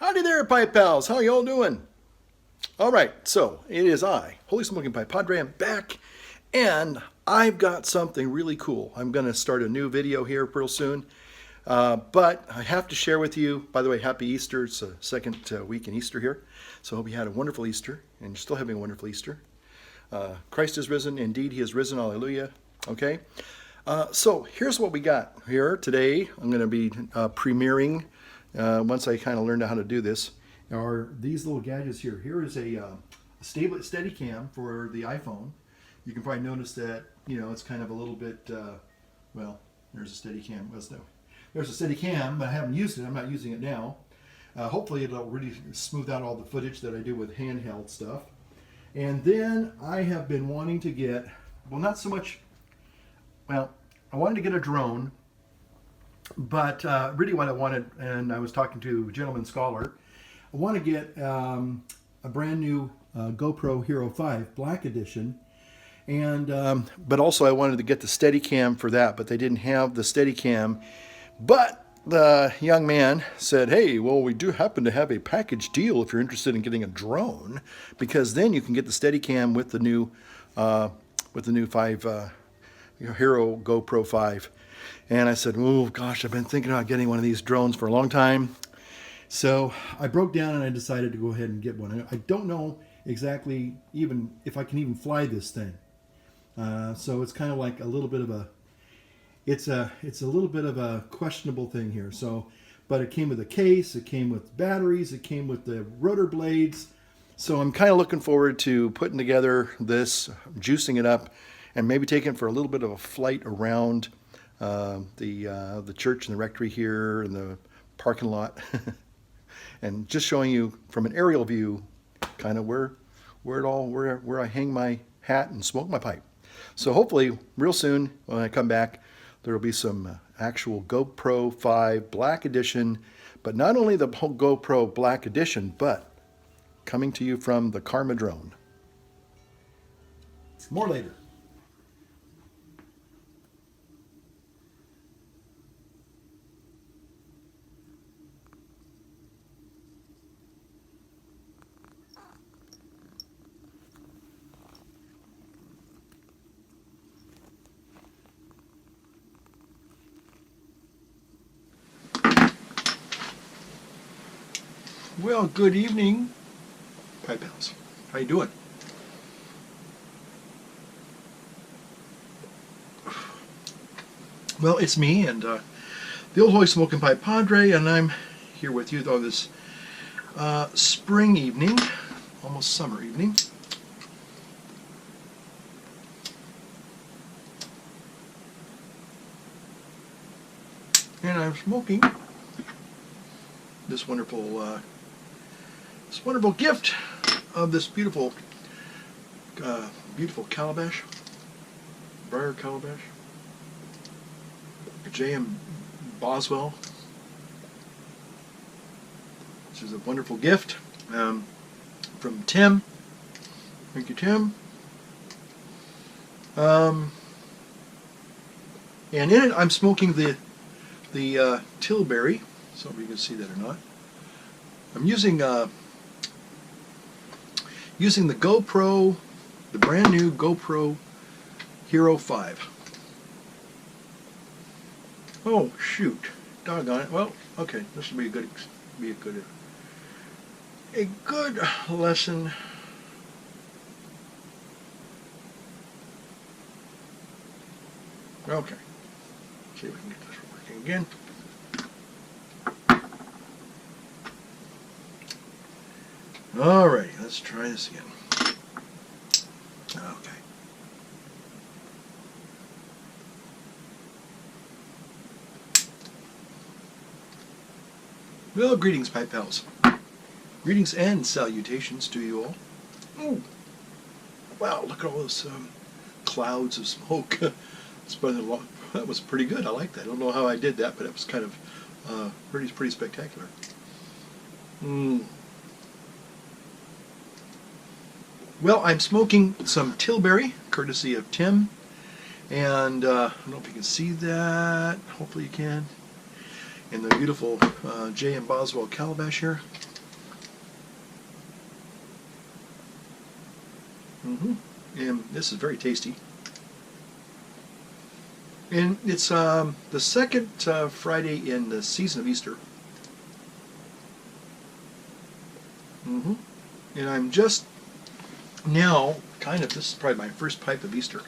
Howdy there, Pipe Pals. How y'all doing? All right, so it is I, Holy Smoking Pipe Padre. I'm back, and I've got something really cool. I'm going to start a new video here real soon, but I have to share with you. By the way, Happy Easter. It's the second week in Easter here, so I hope you had a wonderful Easter, and you're still having a wonderful Easter. Christ is risen. Indeed, He is risen. Hallelujah. Okay. So here's what we got here today. I'm going to be premiering once I kind of learned how to do this. Are these little gadgets here? Here is a stable steady cam for the iPhone. You can probably notice that it's kind of a little bit well. There's a steady cam. There's a steady cam, but I haven't used it. I'm not using it now. Hopefully it'll really smooth out all the footage that I do with handheld stuff. And then I have been wanting to get, well, not so much. Well, I wanted to get a drone, but really what I wanted, and I was talking to Gentleman Scholar, I want to get a brand new GoPro Hero 5 Black Edition, and but also I wanted to get the Steadicam for that, but they didn't have the Steadicam. But the young man said, "Hey, well, we do happen to have a package deal if you're interested in getting a drone, because then you can get the Steadicam with the new 5." Hero GoPro 5. And I said, oh gosh, I've been thinking about getting one of these drones for a long time. So I broke down and I decided to go ahead and get one. I don't know exactly even if I can even fly this thing. So it's kind of like a little bit of a, it's a little bit of a questionable thing here. So, but it came with a case, it came with batteries, it came with the rotor blades. So I'm kind of looking forward to putting together this, juicing it up, and maybe taking it for a little bit of a flight around the church and the rectory here and the parking lot, and just showing you from an aerial view, kind of where I hang my hat and smoke my pipe. So hopefully, real soon when I come back, there will be some actual GoPro 5 Black Edition, but not only the GoPro Black Edition, but coming to you from the Karma drone. More later. Well, good evening, Pipe Pals. How you doing? Well, it's me and the old Holy Smoking Pipe Padre, and I'm here with you on this spring evening, almost summer evening. And I'm smoking this wonderful gift of this beautiful calabash, briar calabash, J.M. Boswell. This is a wonderful gift from Tim. Thank you, Tim. And in it, I'm smoking the Tilbury. So if you can see that or not. I'm using the GoPro, the brand new GoPro Hero 5. Oh shoot, doggone it. Well, okay, this will be a good lesson. Okay, see if we can get this working again. Alright, let's try this again. Okay. Well, greetings, Pipe Pals. Greetings and salutations to you all. Oh, wow, look at all those clouds of smoke. That was pretty good. I like that. I don't know how I did that, but it was kind of pretty spectacular. Well, I'm smoking some Tilbury, courtesy of Tim, and I don't know if you can see that. Hopefully you can. And the beautiful J.M. Boswell calabash here. And this is very tasty. And it's the second Friday in the season of Easter. And I'm just now this is probably my first pipe of Easter.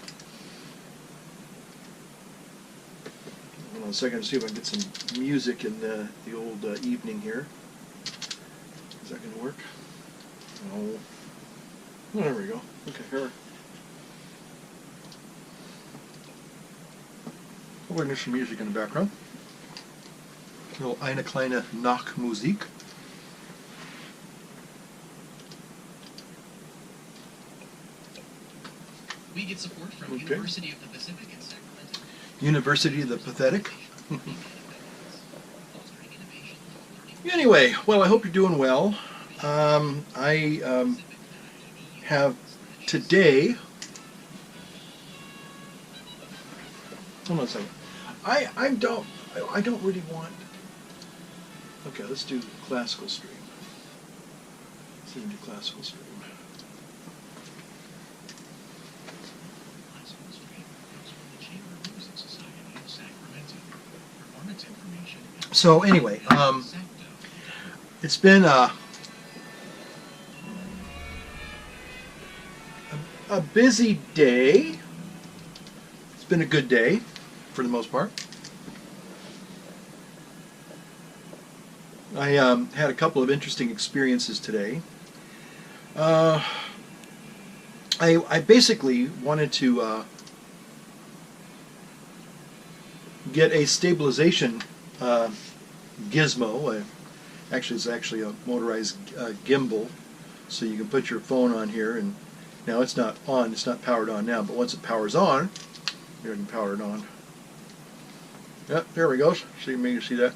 Hold on a second to see if I can get some music in the old evening here. Is that going to work? No. Oh, there we go. Okay, here. Hopefully there's some music in the background. A little eine kleine Nachmusik. We get support from University of the Pacific in Sacramento. University of the Pathetic. Anyway, well, I hope you're doing well. I have today. Hold on a second. I don't really want. Okay, let's do classical stream. Let's even do classical stream. So anyway, it's been a busy day. It's been a good day for the most part. I had a couple of interesting experiences today. I basically wanted to get a stabilization gizmo. It's actually a motorized gimbal, so you can put your phone on here. And now it's not on; it's not powered on now. But once it powers on, here I can power it on. Yep, there we go. So you may see that,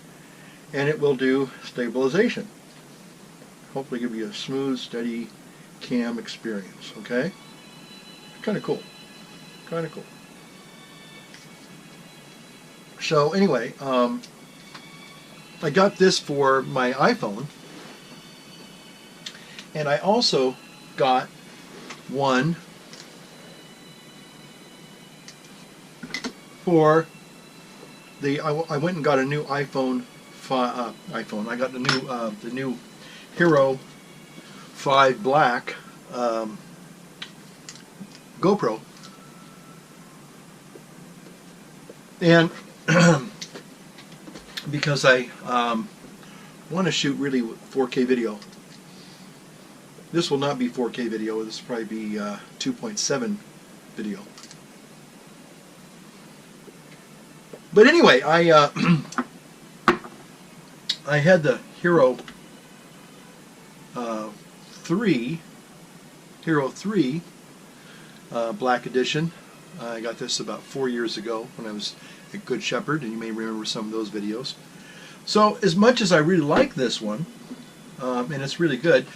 and it will do stabilization. Hopefully, give you a smooth, steady cam experience. Okay, kind of cool. Kind of cool. So anyway, I got this for my iPhone, and I also got one for the. I went and got a new iPhone. I got the new Hero 5 Black GoPro, and because I want to shoot really 4K video. This will not be 4K video. This will probably be 2.7 video. But anyway, I had the Hero 3 Black Edition. I got this about 4 years ago when I was at Good Shepherd, and you may remember some of those videos. So as much as I really like this one, and it's really good,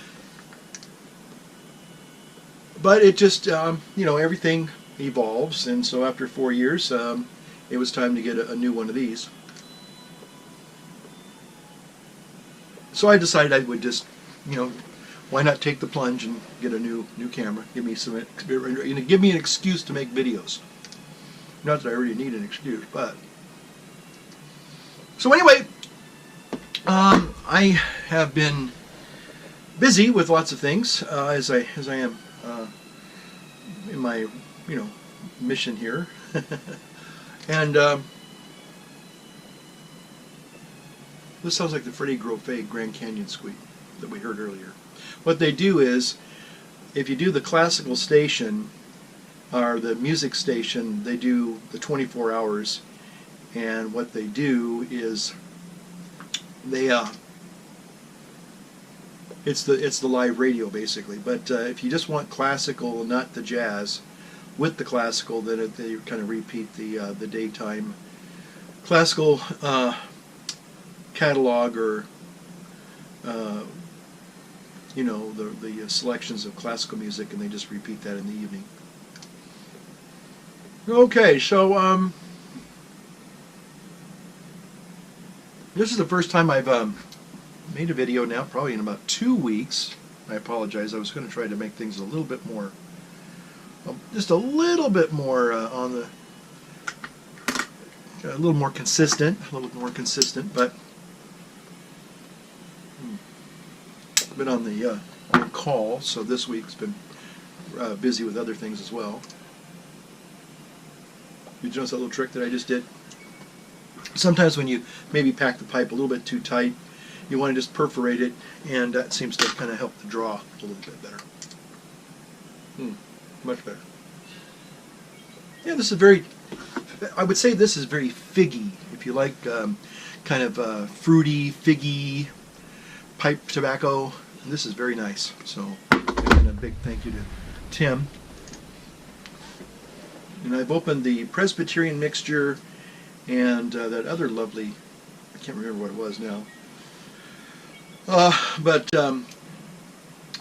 but it just, everything evolves, and so after 4 years, it was time to get a new one of these. So I decided I would just, why not take the plunge and get a new camera? Give me an excuse to make videos. Not that I already need an excuse, but so anyway, I have been busy with lots of things as I am in my mission here, and this sounds like the Freddie Grofé Grand Canyon Suite that we heard earlier. What they do is, if you do the classical station or the music station, they do the 24 hours, and what they do is they it's the live radio basically. But if you just want classical, not the jazz, with the classical, then they kind of repeat the daytime classical catalog, or the selections of classical music, and they just repeat that in the evening. Okay, so this is the first time I've made a video now, probably in about 2 weeks. I apologize. I was going to try to make things a little bit more just a little bit more on the, a little more consistent, but been on the call, so this week's been busy with other things as well. You notice that little trick that I just did? Sometimes when you maybe pack the pipe a little bit too tight, you want to just perforate it, and that seems to kind of help the draw a little bit better. Much better. Yeah, this is very, I would say this is very figgy. If you like kind of fruity, figgy pipe tobacco, this is very nice. So, again, a big thank you to Tim. And I've opened the Presbyterian mixture and that other lovely, I can't remember what it was now.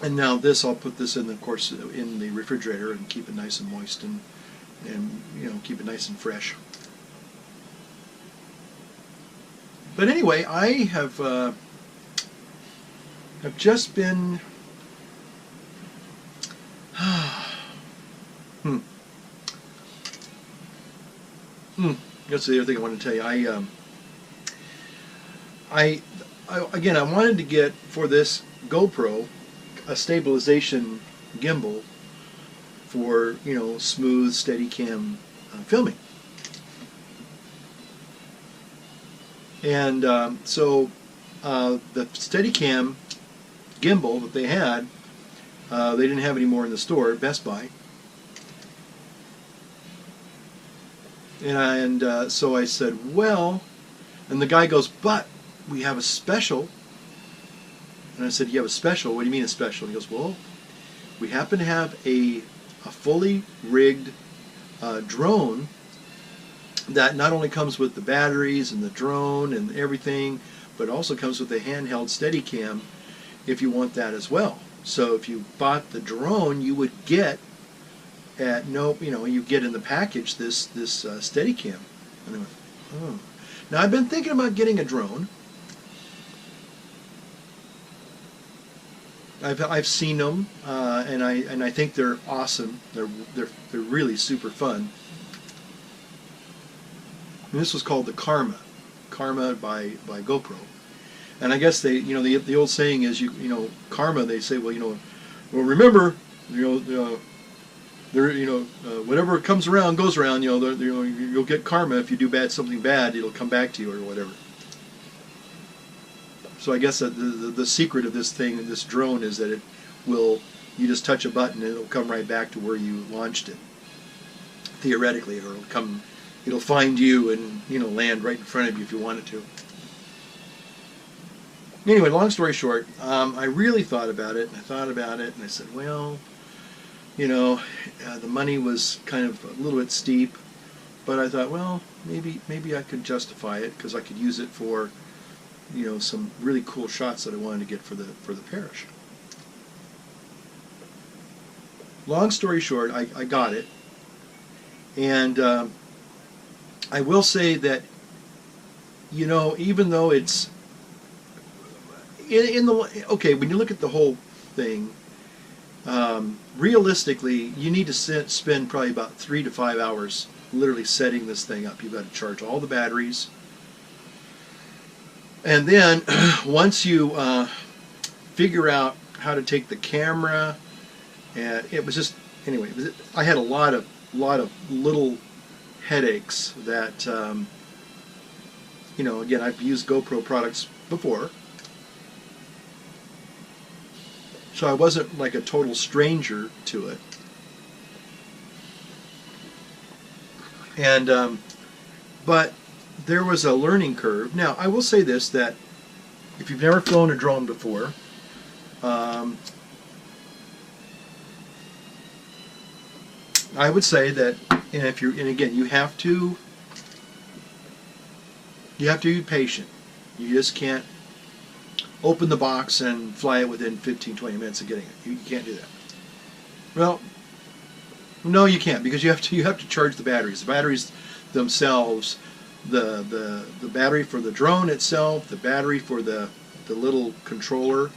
And now this, I'll put this in, of course, in the refrigerator and keep it nice and moist and you know, keep it nice and fresh. But anyway, I have just been That's the other thing I wanted to tell you. I again, I wanted to get for this GoPro a stabilization gimbal for, you know, smooth Steadicam filming. And so the Steadicam gimbal that they had, they didn't have any more in the store at Best Buy. And so I said, well, and the guy goes, but we have a special. And I said, you have a special? What do you mean a special? He goes, well, we happen to have a fully rigged drone that not only comes with the batteries and the drone and everything, but also comes with a handheld Steadicam if you want that as well. So if you bought the drone, you would get you get in the package this Steadicam. And I went, oh. Now I've been thinking about getting a drone. I've seen them, and I think they're awesome. They're really super fun. And this was called the Karma by GoPro. And I guess they, the old saying is, Karma. They say, well, remember, whatever comes around goes around. You'll get karma if you do something bad. It'll come back to you or whatever. So I guess that the secret of this thing, this drone, is that you just touch a button and it'll come right back to where you launched it. Theoretically, it'll find you and land right in front of you if you want it to. Anyway, long story short, I really thought about it, and I said, well, the money was kind of a little bit steep, but I thought, well, maybe I could justify it because I could use it for, some really cool shots that I wanted to get for the parish. Long story short, I got it, and I will say that, even though it's when you look at the whole thing, realistically, you need to spend probably about 3 to 5 hours literally setting this thing up. You've got to charge all the batteries. And then once you figure out how to take the camera, and it was just, anyway, I had a lot of little headaches that, again, I've used GoPro products before. So I wasn't like a total stranger to it. And, but there was a learning curve. Now, I will say this, that if you've never flown a drone before, I would say that, and again, you have to be patient. You just can't open the box and fly it within 15-20 minutes of getting it. You can't do that. Well, no, you can't, because you have to charge the batteries. The batteries themselves, the battery for the drone itself, the battery for the little controller,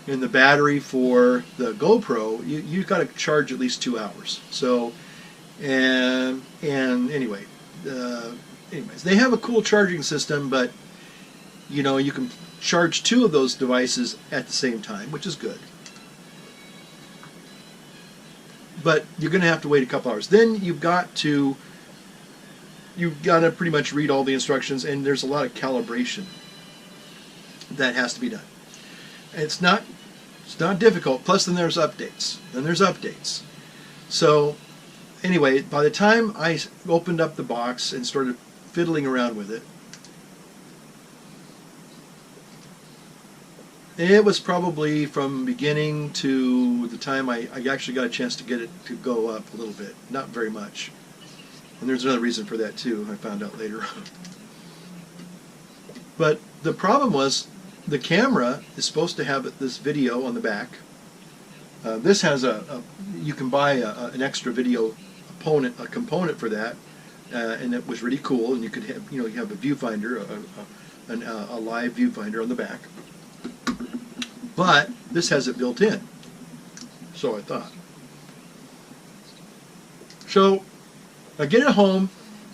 And the battery for the GoPro, you've got to charge at least 2 hours. So, and anyway, anyways, they have a cool charging system, but you know, you can charge 2 of those devices at the same time, which is good. But you're going to have to wait a couple hours. Then you've got to pretty much read all the instructions, and there's a lot of calibration that has to be done. It's not difficult. Plus, then there's updates. So anyway, by the time I opened up the box and started fiddling around with it, it was probably from beginning to the time I actually got a chance to get it to go up a little bit. Not very much. And there's another reason for that too, I found out later. But the problem was the camera is supposed to have this video on the back. This has you can buy an extra video component for that, and it was really cool. And you could have, you have a viewfinder, a live viewfinder on the back. But this has it built in, so I thought. So I get it home,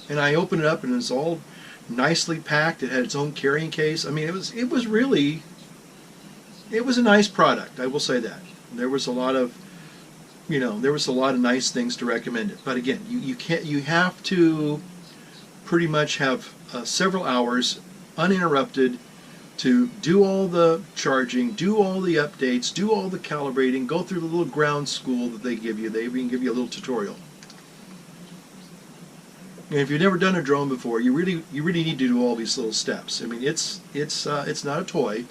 and I open it up, and it's all nicely packed. It had its own carrying case. I mean, it was a nice product. I will say that. There was a lot of, nice things to recommend it. But again, you have to pretty much have several hours uninterrupted to do all the charging, do all the updates, do all the calibrating, go through the little ground school that they give you. They even give you a little tutorial. And if you've never done a drone before, you really need to do all these little steps. I mean, it's not a toy.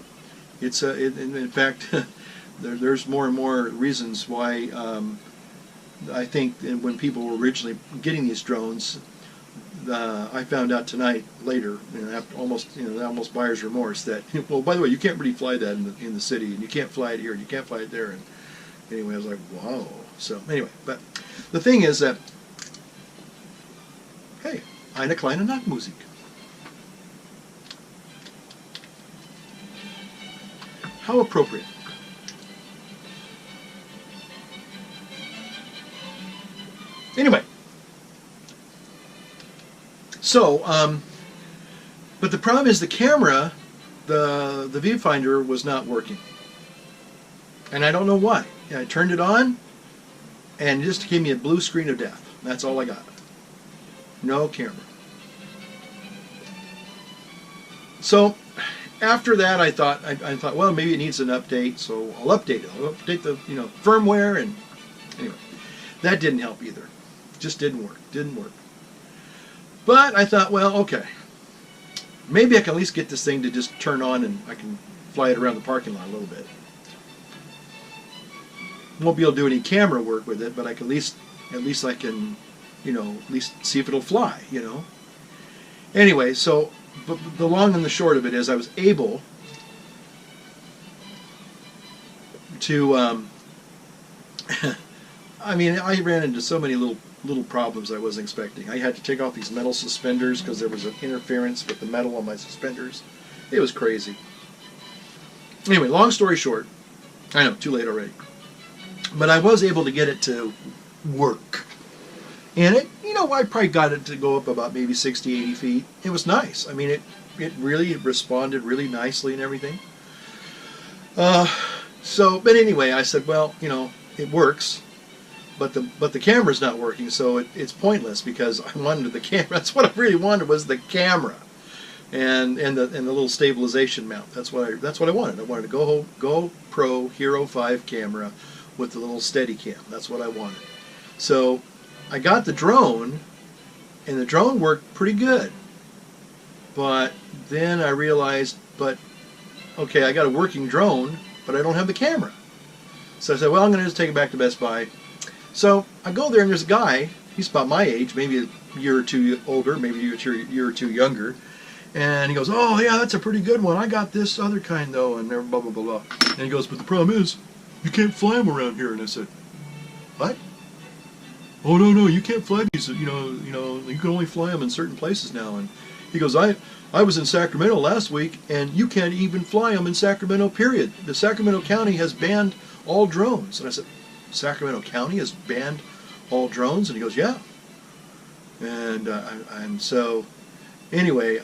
In fact, there's more and more reasons why I think when people were originally getting these drones, I found out tonight later, after almost buyer's remorse, that, well, by the way, you can't really fly that in the city, and you can't fly it here, and you can't fly it there. And anyway, I was like, wow. So anyway, but the thing is that, hey, eine kleine Nachtmusik. How appropriate. Anyway, so, but the problem is the camera, the viewfinder was not working. And I don't know why. I turned it on, and it just gave me a blue screen of death. That's all I got. No camera. So after that, I thought, well, maybe it needs an update, so I'll update it. I'll update the firmware, and anyway, that didn't help either. Just didn't work. But I thought, well, okay, maybe I can at least get this thing to just turn on, and I can fly it around the parking lot a little bit. Won't be able to do any camera work with it, but I can at least I can, at least see if it'll fly, Anyway, so but the long and the short of it is I was able to, I mean, I ran into so many little problems I wasn't expecting. I had to take off these metal suspenders because there was an interference with the metal on my suspenders. It was crazy. Anyway, long story short, I know, too late already. But I was able to get it to work. And it, I probably got it to go up about maybe 60, 80 feet. It was nice. I mean, it really responded really nicely and everything. But anyway, I said, well, it works. But the camera's not working, so it's pointless because I wanted the camera. That's what I really wanted, was the camera, and the little stabilization mount. That's what I wanted. I wanted a GoPro Hero 5 camera with the little Steadicam. That's what I wanted. So I got the drone, and the drone worked pretty good. But then I realized, okay, I got a working drone, but I don't have the camera. So I said, well, I'm going to just take it back to Best Buy. So I go there, and there's a guy, he's about my age, maybe a year or two older, maybe a year or two younger, and he goes, oh yeah, that's a pretty good one. I got this other kind though, and blah, blah, blah, blah. And he goes, but the problem is, you can't fly them around here. And I said, what? Oh no, you can't fly these, you can only fly them in certain places now. And He goes, I was in Sacramento last week, and you can't even fly them in Sacramento, period. The Sacramento County has banned all drones. And I said, Sacramento County has banned all drones? And he goes, yeah. And so, anyway,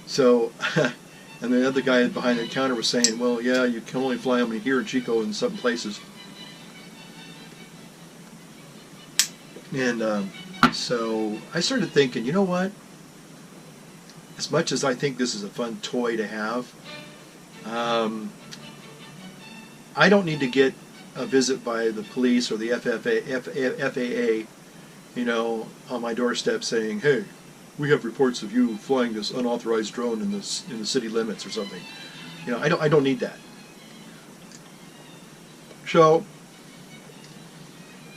so, and the other guy behind the counter was saying, well, yeah, you can only fly them here in Chico and some places. And so I started thinking, you know what? As much as I think this is a fun toy to have, I don't need to get a visit by the police or the FAA, you know, on my doorstep saying, hey, we have reports of you flying this unauthorized drone in the city limits or something. You know, I don't need that. So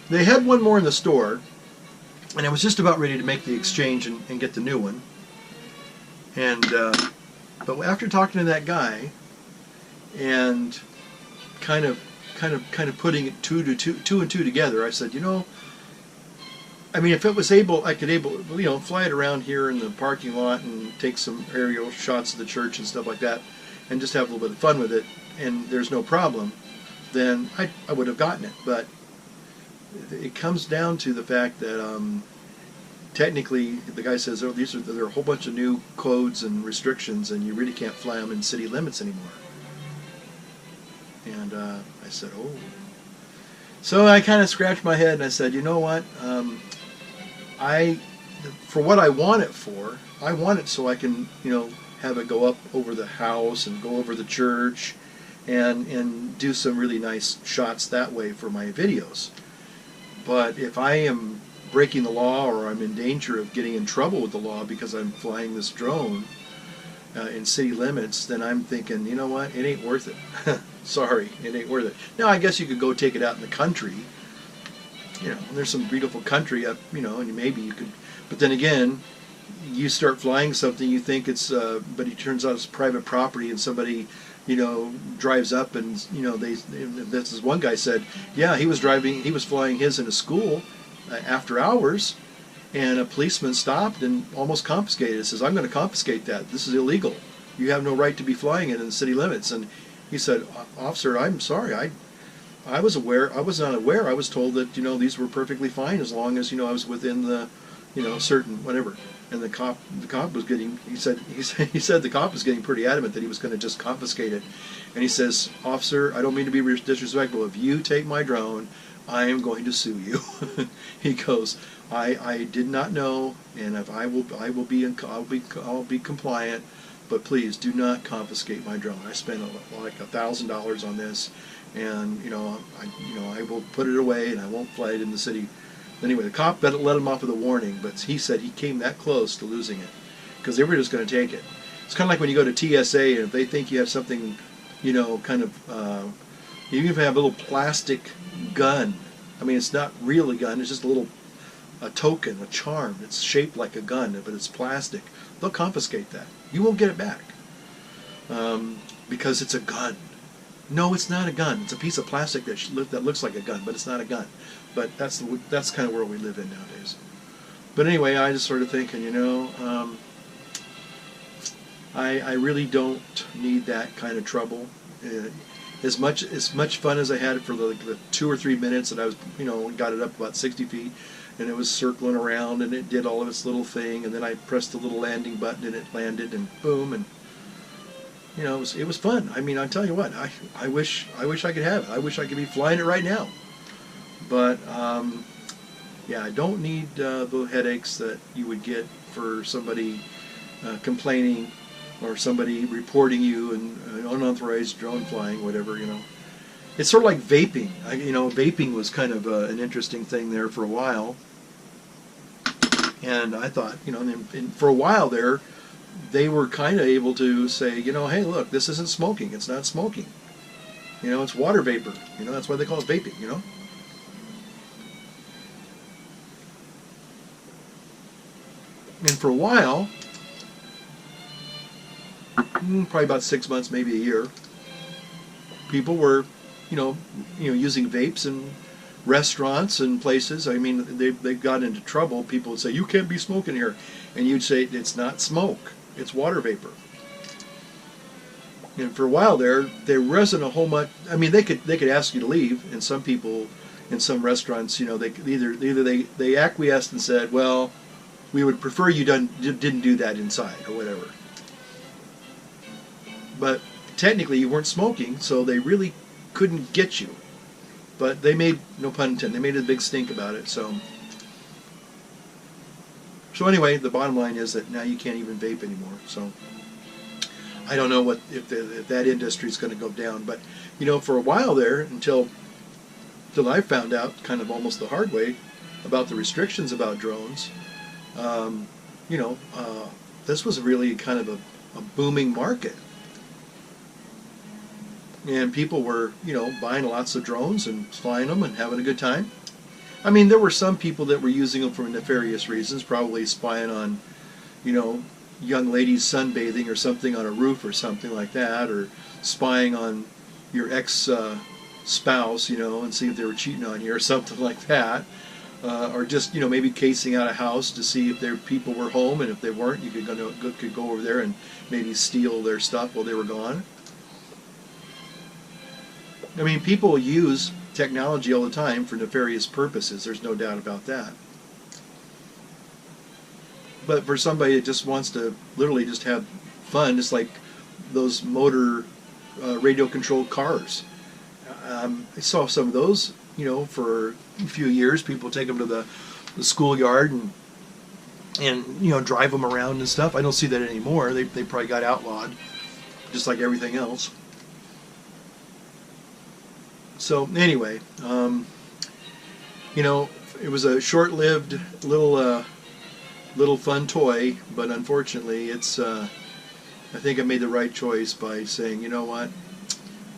they had one more in the store, and I was just about ready to make the exchange and get the new one. And but after talking to that guy and kind of putting it two and two together, I said, you know, I mean, if it was able, I could fly it around here in the parking lot and take some aerial shots of the church and stuff like that, and just have a little bit of fun with it, and there's no problem, then I would have gotten it. But it comes down to the fact that technically, the guy says, oh, there are a whole bunch of new codes and restrictions, and you really can't fly them in city limits anymore. And I said, oh. So I kind of scratched my head and I said, you know what? For what I want it for, I want it so I can, you know, have it go up over the house and go over the church and do some really nice shots that way for my videos. But if I am breaking the law or I'm in danger of getting in trouble with the law because I'm flying this drone in city limits, then I'm thinking, you know what, it ain't worth it. Sorry, it ain't worth it. Now, I guess you could go take it out in the country. You know, there's some beautiful country up, you know, and maybe you could, but then again, you start flying something, you think it's, but it turns out it's private property, and somebody, you know, drives up and, you know, this is one guy said, yeah, he was flying his in a school after hours, and a policeman stopped and almost confiscated it. Says, I'm going to confiscate that. This is illegal. You have no right to be flying it in the city limits. And he said, officer, I'm sorry. I was not aware. I was told that, you know, these were perfectly fine as long as, you know, I was within the, you know, certain whatever. And the cop was getting, he said the cop was getting pretty adamant that he was going to just confiscate it. And he says, officer, I don't mean to be disrespectful. If you take my drone, I am going to sue you. He goes, I did not know, and if I'll be compliant, but please do not confiscate my drone. I spent like $1,000 on this, and you know I will put it away and I won't fly it in the city. Anyway, the cop let him off with a warning, but he said he came that close to losing it because they were just going to take it. It's kind of like when you go to TSA and if they think you have something, you know, kind of, you even have a little plastic gun. I mean, it's not really a gun. It's just a token, a charm. It's shaped like a gun, but it's plastic. They'll confiscate that. You won't get it back because it's a gun. No, it's not a gun. It's a piece of plastic that looks like a gun, but it's not a gun. But that's kind of where we live in nowadays. But anyway, I just started thinking, you know, I really don't need that kind of trouble. As much fun as I had it for the 2 or 3 minutes that I was, you know, got it up about 60 feet, and it was circling around, and it did all of its little thing, and then I pressed the little landing button, and it landed, and boom, and you know, it was fun. I mean, I'll tell you what, I wish I could have it. I wish I could be flying it right now. But yeah, I don't need the headaches that you would get for somebody complaining or somebody reporting you and unauthorized drone flying, whatever, you know. It's sort of like vaping. You know, vaping was kind of an interesting thing there for a while. And I thought, you know, and for a while there, they were kind of able to say, you know, hey, look, this isn't smoking. It's not smoking. You know, it's water vapor. You know, that's why they call it vaping, you know. And for a while, probably about 6 months, maybe a year, people were, you know, using vapes and restaurants and places. I mean, they've got into trouble. People would say, you can't be smoking here. And you'd say, it's not smoke, it's water vapor. And for a while there wasn't a whole much. I mean, they could ask you to leave, and some people in some restaurants, you know, they either they acquiesced and said, well, we would prefer you didn't do that inside or whatever. But technically, you weren't smoking, so they really couldn't get you. But they made, no pun intended, they made a big stink about it. So anyway, the bottom line is that now you can't even vape anymore. So I don't know if that industry is going to go down. But you know, for a while there, until I found out, kind of almost the hard way, about the restrictions about drones. You know, this was really kind of a booming market. And people were, you know, buying lots of drones and flying them and having a good time. I mean, there were some people that were using them for nefarious reasons, probably spying on, you know, young ladies sunbathing or something on a roof or something like that, or spying on your ex-spouse, you know, and see if they were cheating on you or something like that. Or just, you know, maybe casing out a house to see if their people were home, and if they weren't, you could go over there and maybe steal their stuff while they were gone. I mean, people use technology all the time for nefarious purposes. There's no doubt about that. But for somebody that just wants to literally just have fun, it's like those motor radio-controlled cars. I saw some of those, you know, for a few years. People take them to the schoolyard and you know, drive them around and stuff. I don't see that anymore. They probably got outlawed, just like everything else. So anyway, you know, it was a short-lived little fun toy, but unfortunately, it's. I think I made the right choice by saying, you know what,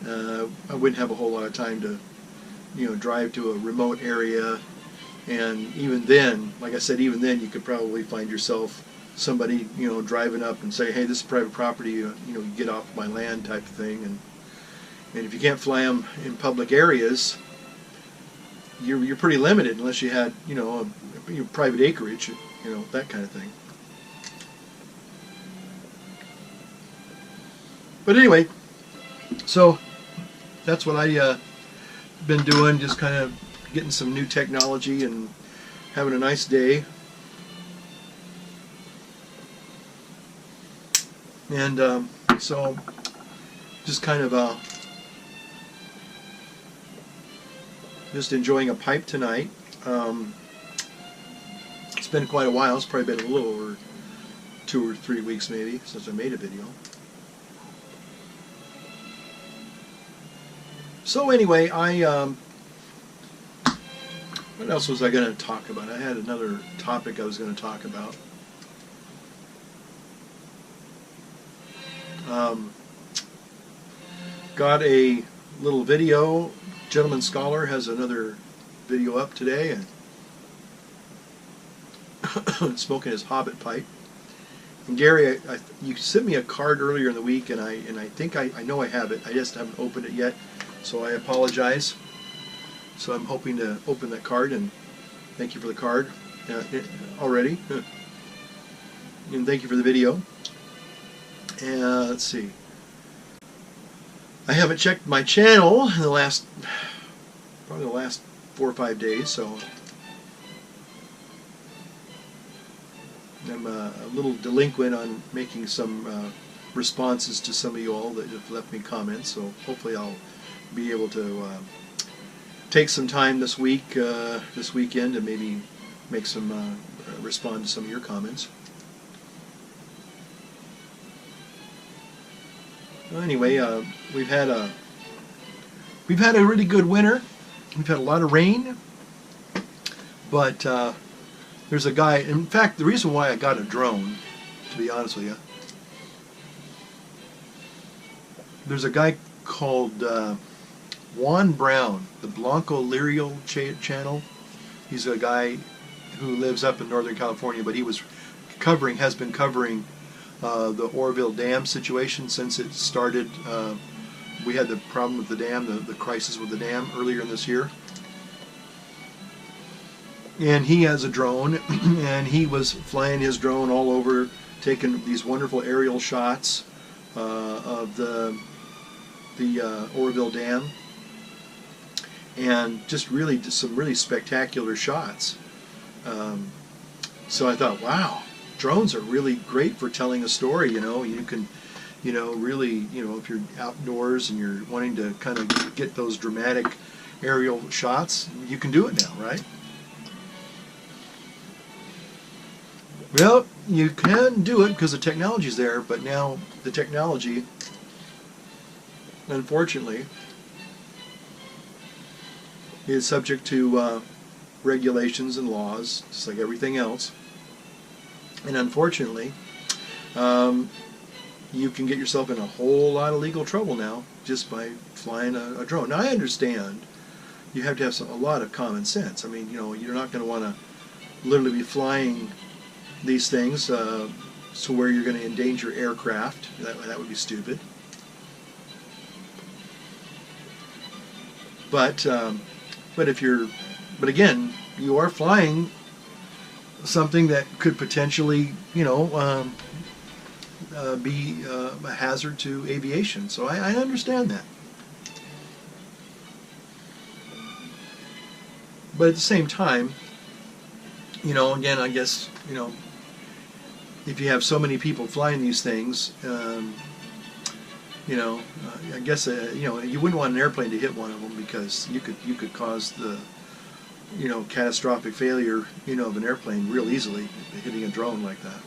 I wouldn't have a whole lot of time to, you know, drive to a remote area, and even then, like I said, even then, you could probably find yourself somebody, you know, driving up and say, hey, this is private property, you know, you get off my land type of thing, and if you can't fly them in public areas, you're pretty limited unless you had, you know, a private acreage, you know, that kind of thing. But anyway, so that's what I been doing, just kind of getting some new technology and having a nice day. And so just kind of just enjoying a pipe tonight. It's been quite a while. It's probably been a little over 2 or 3 weeks maybe since I made a video. So anyway, what else was I going to talk about? I had another topic I was going to talk about. Got a little video. Gentleman Scholar has another video up today, and smoking his Hobbit pipe. And Gary, you sent me a card earlier in the week, and I think I know I have it. I just haven't opened it yet, so I apologize. So I'm hoping to open that card, and thank you for the card already. And thank you for the video. And let's see. I haven't checked my channel in probably the last 4 or 5 days, so I'm a little delinquent on making some responses to some of you all that have left me comments, so hopefully I'll be able to take some time this weekend, and maybe make some respond to some of your comments. Well, anyway, we've had a really good winter. We've had a lot of rain, but there's a guy. In fact, the reason why I got a drone, to be honest with you, there's a guy called Juan Brown, the Blanco Lirio channel. He's a guy who lives up in Northern California, but has been covering the Oroville Dam situation since it started. We had the problem with the dam, the crisis with the dam earlier in this year. and he has a drone, and he was flying his drone all over, taking these wonderful aerial shots of the Oroville Dam, and just really some really spectacular shots. So I thought, wow, drones are really great for telling a story. You can, really, if you're outdoors and you're wanting to kind of get those dramatic aerial shots, you can do it now, right? Well, you can do it because the technology's there, but now the technology, unfortunately, is subject to regulations and laws, just like everything else. And unfortunately, you can get yourself in a whole lot of legal trouble now just by flying a drone. Now, I understand you have to have a lot of common sense. I mean, you're not going to want to literally be flying these things so where you're going to endanger aircraft. That would be stupid. But again, you are flying something that could potentially, be a hazard to aviation. So I understand that. But at the same time, again, I guess, if you have so many people flying these things, I guess, you wouldn't want an airplane to hit one of them because you could cause the, catastrophic failure, of an airplane real easily, hitting a drone like that.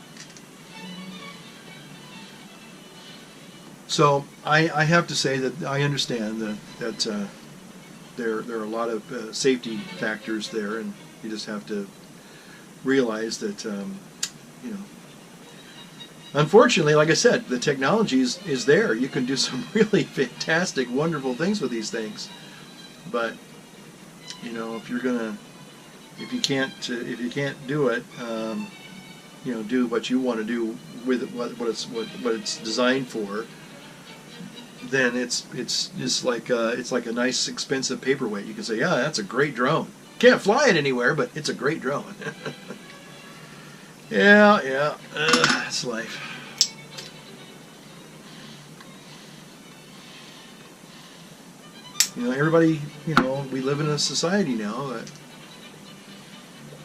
So I have to say that I understand that there are a lot of safety factors there, and you just have to realize that, unfortunately, like I said, the technology is there. You can do some really fantastic, wonderful things with these things. But if you can't do it, do what you want to do with it, what it's designed for, then it's just like it's like a nice expensive paperweight. You can say, yeah, that's a great drone. Can't fly it anywhere, but it's a great drone. Yeah, that's life. Everybody, we live in a society now that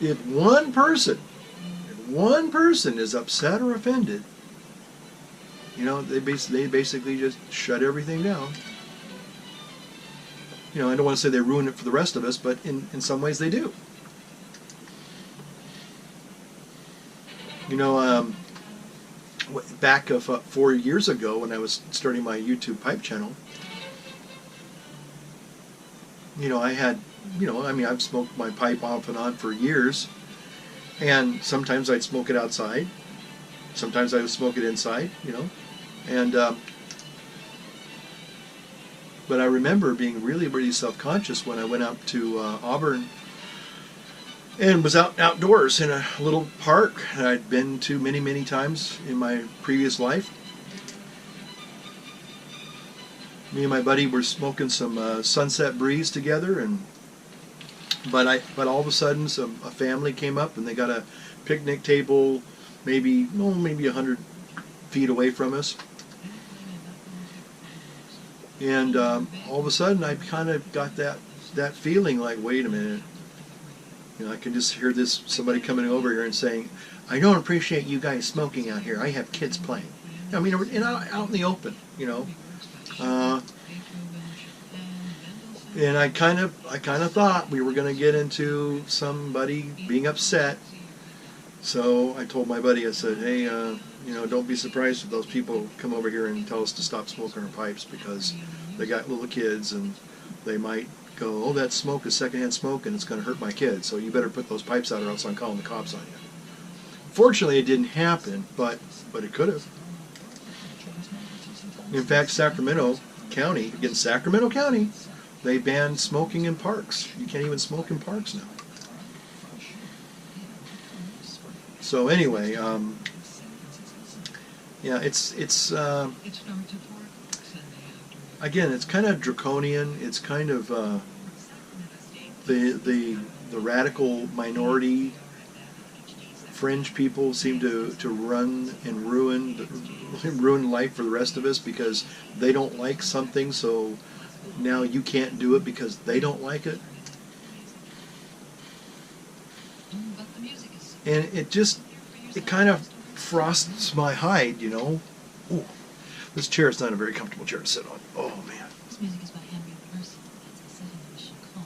if one person is upset or offended, they basically just shut everything down. I don't want to say they ruin it for the rest of us, but in some ways they do. Back 4 years ago when I was starting my YouTube pipe channel, I had, I've smoked my pipe off and on for years, and sometimes I'd smoke it outside, sometimes I would smoke it inside, and but I remember being really, really self-conscious when I went out to Auburn and was outdoors in a little park that I'd been to many, many times in my previous life. Me and my buddy were smoking some Sunset Breeze together, but all of a sudden a family came up and they got a picnic table maybe 100 feet away from us. And all of a sudden I kind of got that feeling like, wait a minute. I can just hear somebody coming over here and saying, I don't appreciate you guys smoking out here. I have kids playing. I mean, out in the open, and I kind of thought we were going to get into somebody being upset. So I told my buddy, I said, hey, don't be surprised if those people come over here and tell us to stop smoking our pipes because they got little kids and they might go, oh, that smoke is secondhand smoke and it's going to hurt my kids, so you better put those pipes out or else I'm calling the cops on you. Fortunately, it didn't happen, but it could have. In fact, Sacramento County, they banned smoking in parks. You can't even smoke in parks now. So anyway, yeah, it's again, it's kind of draconian. It's kind of the the radical minority fringe people seem to run and ruin life for the rest of us because they don't like something, so now you can't do it because they don't like it. But the music is And it kind of frosts my hide, you know. Ooh, this chair is not a very comfortable chair to sit on. Oh man. This music is by Henry Purcell. It's a setting of a chaconne.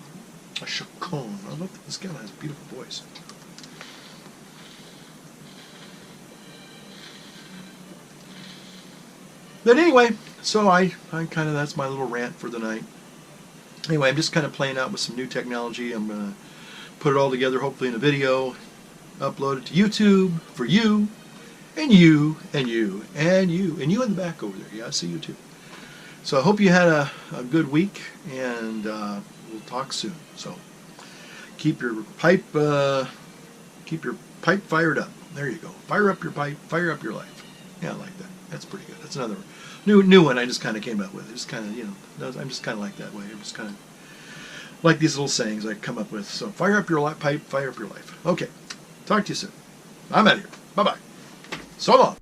A chaconne. I love that this guy has a beautiful voice. But anyway, so I kind of, that's my little rant for the night. Anyway, I'm just kind of playing out with some new technology. I'm going to put it all together, hopefully in a video, upload it to YouTube for you, and you, and you, and you, and you in the back over there. Yeah, I see you too. So I hope you had a good week, and we'll talk soon. So keep your pipe fired up. There you go. Fire up your pipe, fire up your life. Yeah, I like that. That's pretty good. That's another new one I just kind of came up with. Just kind of, you know, I'm just kind of like that way. I'm just kind of like these little sayings I come up with. So fire up your pipe, fire up your life. Okay. Talk to you soon. I'm out of here. Bye-bye. So long.